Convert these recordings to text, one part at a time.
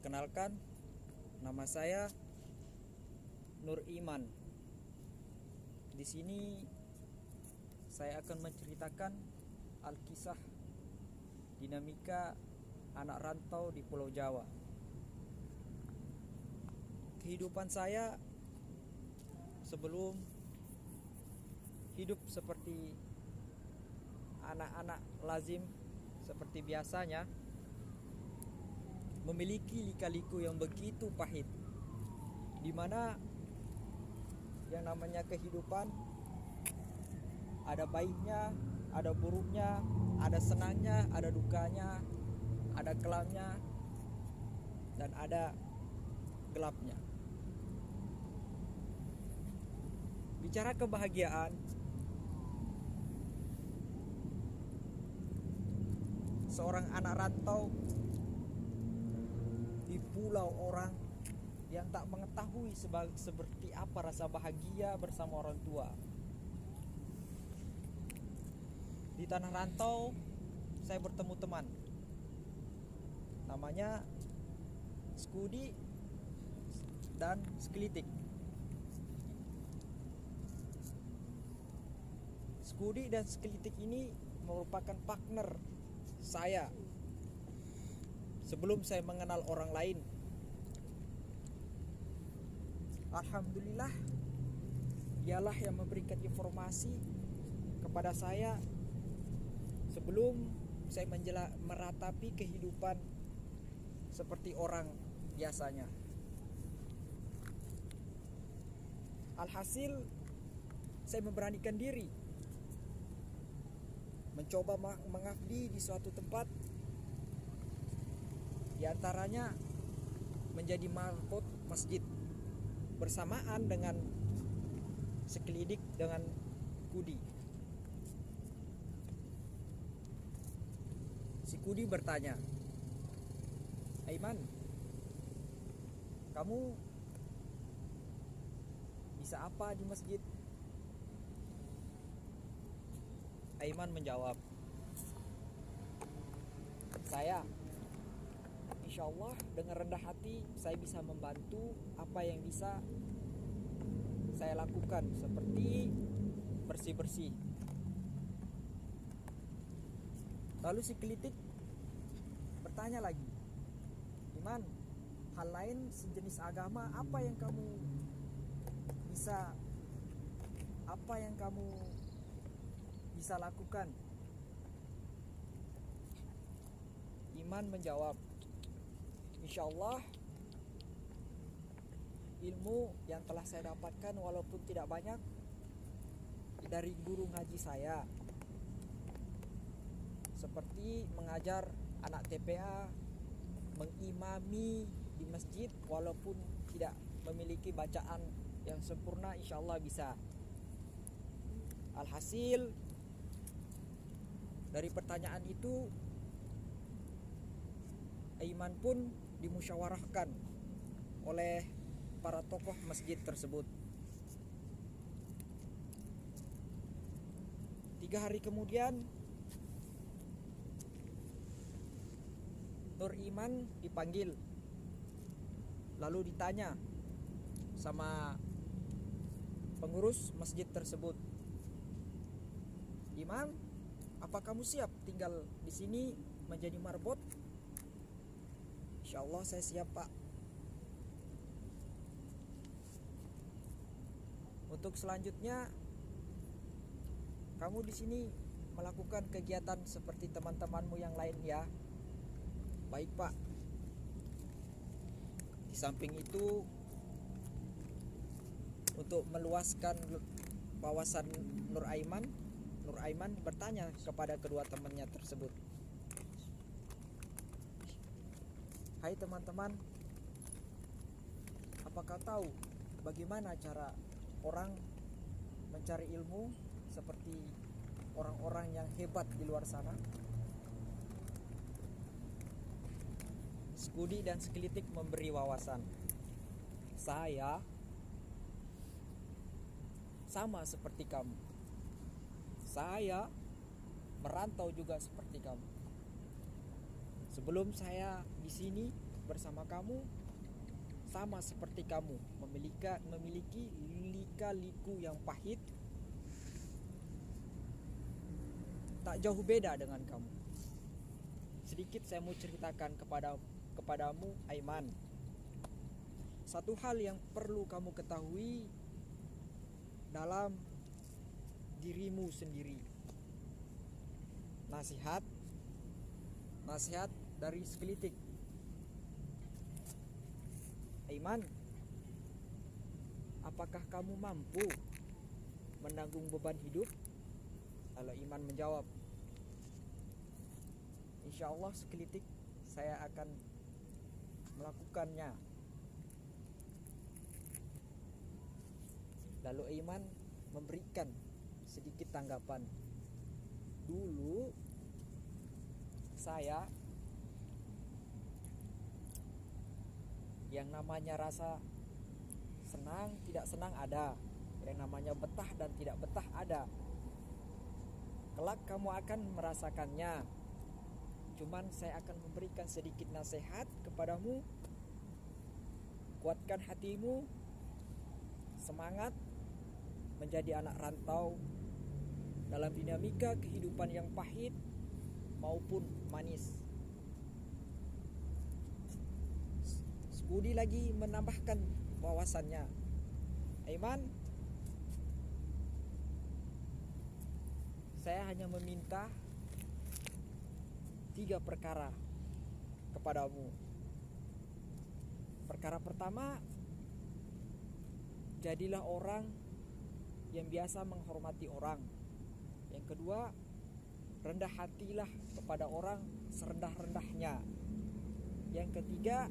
Perkenalkan, nama saya Nur Iman. Di sini saya akan menceritakan alkisah dinamika anak rantau di Pulau Jawa. Kehidupan saya sebelum hidup seperti anak-anak lazim seperti biasanya, memiliki lika-liku yang begitu pahit, di mana yang namanya kehidupan ada baiknya, ada buruknya, ada senangnya, ada dukanya, ada kelamnya, dan ada gelapnya. Bicara kebahagiaan, seorang anak rantau di pulau orang yang tak mengetahui seperti apa rasa bahagia bersama orang tua. Di tanah rantau saya bertemu teman, namanya Skudi dan Skelitik. Skudi dan Skelitik ini merupakan partner saya sebelum saya mengenal orang lain. Alhamdulillah, dialah yang memberikan informasi kepada saya sebelum saya meratapi kehidupan seperti orang biasanya. Alhasil, saya memberanikan diri mencoba mengabdi di suatu tempat, di antaranya menjadi marbot masjid bersamaan dengan Skelidik dengan Kudi. Si Kudi bertanya, "Aiman, kamu bisa apa di masjid?" Aiman menjawab, "Saya insya Allah dengan rendah hati saya bisa membantu apa yang bisa saya lakukan, seperti bersih-bersih." Lalu si Kelitik bertanya lagi, "Iman, hal lain sejenis agama apa yang kamu bisa lakukan?" Iman menjawab, "Insya Allah ilmu yang telah saya dapatkan walaupun tidak banyak dari guru ngaji saya, seperti mengajar anak TPA, mengimami di masjid walaupun tidak memiliki bacaan yang sempurna, insya Allah bisa." Alhasil, dari pertanyaan itu Aiman pun dimusyawarahkan oleh para tokoh masjid tersebut. 3 hari kemudian, Nur Iman dipanggil, lalu ditanya sama pengurus masjid tersebut, "Iman, apa kamu siap tinggal di sini menjadi marbot?" "Insya Allah saya siap, Pak." "Untuk selanjutnya, kamu di sini melakukan kegiatan seperti teman-temanmu yang lain ya." "Baik, Pak." Di samping itu, untuk meluaskan wawasan Nur Aiman bertanya kepada kedua temannya tersebut, "Hai teman-teman, apakah tahu bagaimana cara orang mencari ilmu seperti orang-orang yang hebat di luar sana?" Skudi dan Skelitik memberi wawasan, "Saya sama seperti kamu. Saya merantau juga seperti kamu. Sebelum saya di sini bersama kamu sama seperti kamu, memiliki lika-liku yang pahit, tak jauh beda dengan kamu. Sedikit saya mau ceritakan kepadamu Aiman. Satu hal yang perlu kamu ketahui dalam dirimu sendiri. Nasihat dari sekelitik. Aiman, apakah kamu mampu menanggung beban hidup? Kalau Iman menjawab, insya Allah sekelitik saya akan melakukannya. Lalu Iman memberikan sedikit tanggapan. Dulu saya yang namanya rasa senang tidak senang ada, yang namanya betah dan tidak betah ada. Kelak kamu akan merasakannya. Cuman saya akan memberikan sedikit nasihat kepadamu. Kuatkan hatimu, semangat menjadi anak rantau dalam dinamika kehidupan yang pahit maupun manis. Budi lagi menambahkan wawasannya. Aiman, saya hanya meminta 3 perkara kepadamu. Perkara pertama, jadilah orang yang biasa menghormati orang. Yang kedua, rendah hatilah kepada orang serendah-rendahnya. Yang ketiga,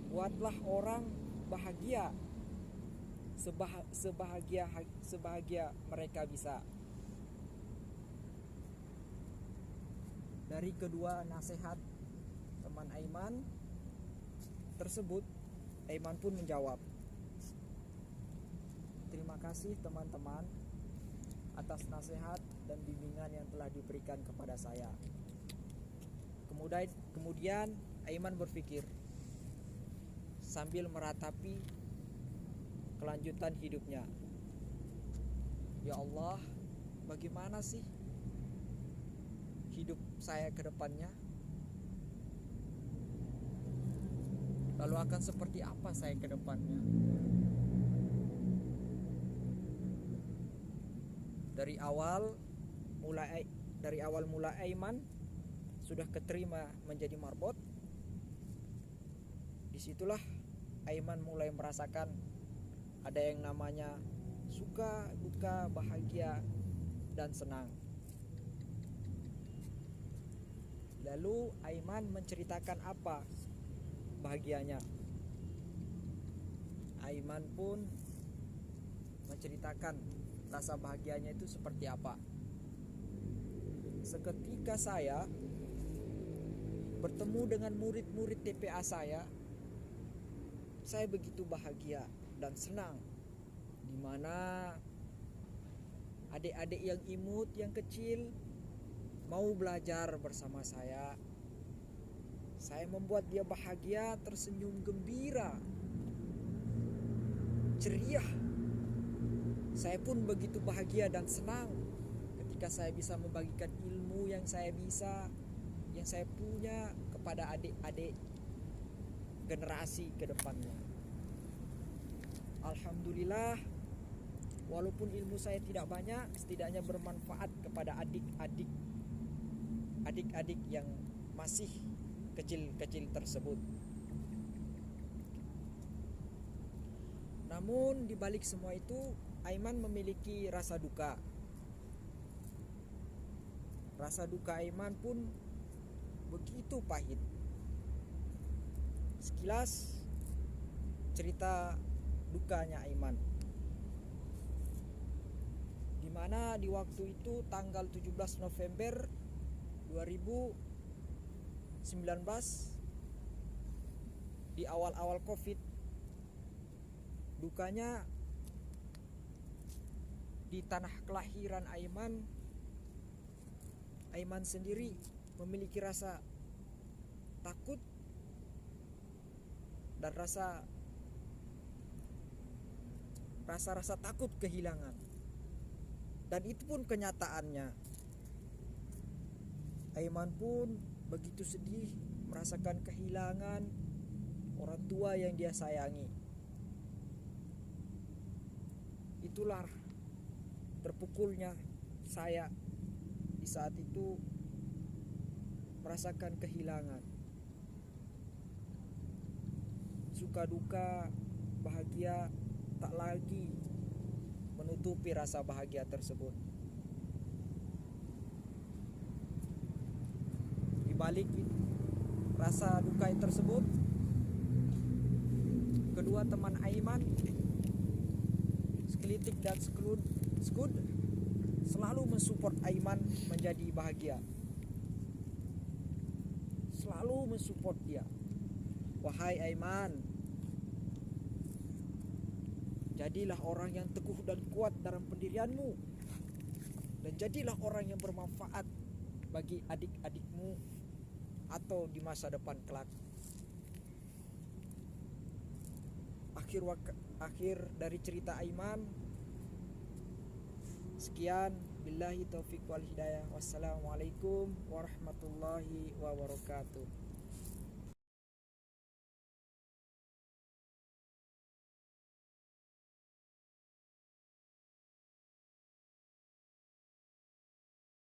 buatlah orang bahagia sebahagia mereka bisa. Dari kedua nasihat teman Aiman tersebut, Aiman pun menjawab, terima kasih teman-teman atas nasihat dan bimbingan yang telah diberikan kepada saya. Kemudian Aiman berpikir sambil meratapi kelanjutan hidupnya. Ya Allah, bagaimana sih hidup saya ke depannya? Lalu akan seperti apa saya ke depannya? Dari awal mula Aiman sudah keterima menjadi marbot. Disitulah Aiman mulai merasakan ada yang namanya suka, duka, bahagia, dan senang. Lalu Aiman menceritakan apa bahagianya. Aiman pun menceritakan rasa bahagianya itu seperti apa. Seketika saya bertemu dengan murid-murid TPA saya begitu bahagia dan senang, di mana adik-adik yang imut, yang kecil mau belajar bersama saya. Saya membuat dia bahagia, tersenyum gembira, ceria. Saya pun begitu bahagia dan senang ketika saya bisa membagikan ilmu yang saya punya kepada adik-adik generasi ke depannya. Alhamdulillah, walaupun ilmu saya tidak banyak, setidaknya bermanfaat kepada adik-adik yang masih kecil-kecil tersebut. Namun di balik semua itu, Aiman memiliki rasa duka. Rasa duka Aiman pun begitu pahit. Sekilas cerita dukanya Aiman, di mana di waktu itu tanggal 17 November 2019, di awal-awal Covid, dukanya di tanah kelahiran Aiman sendiri memiliki rasa takut dan rasa takut kehilangan. Dan itu pun kenyataannya. Aiman pun begitu sedih merasakan kehilangan orang tua yang dia sayangi. Itulah terpukulnya saya di saat itu merasakan kehilangan. Suka duka, bahagia tak lagi menutupi rasa bahagia tersebut. Di balik rasa duka tersebut, kedua teman Aiman, Skelitik dan Skud, selalu mensupport Aiman menjadi bahagia. Selalu mensupport dia. Wahai Aiman, jadilah orang yang teguh dan kuat dalam pendirianmu, dan jadilah orang yang bermanfaat bagi adik-adikmu atau di masa depan kelak. Akhir dari cerita Aiman. Sekian, billahi taufiq wal hidayah. Wassalamualaikum warahmatullahi wabarakatuh.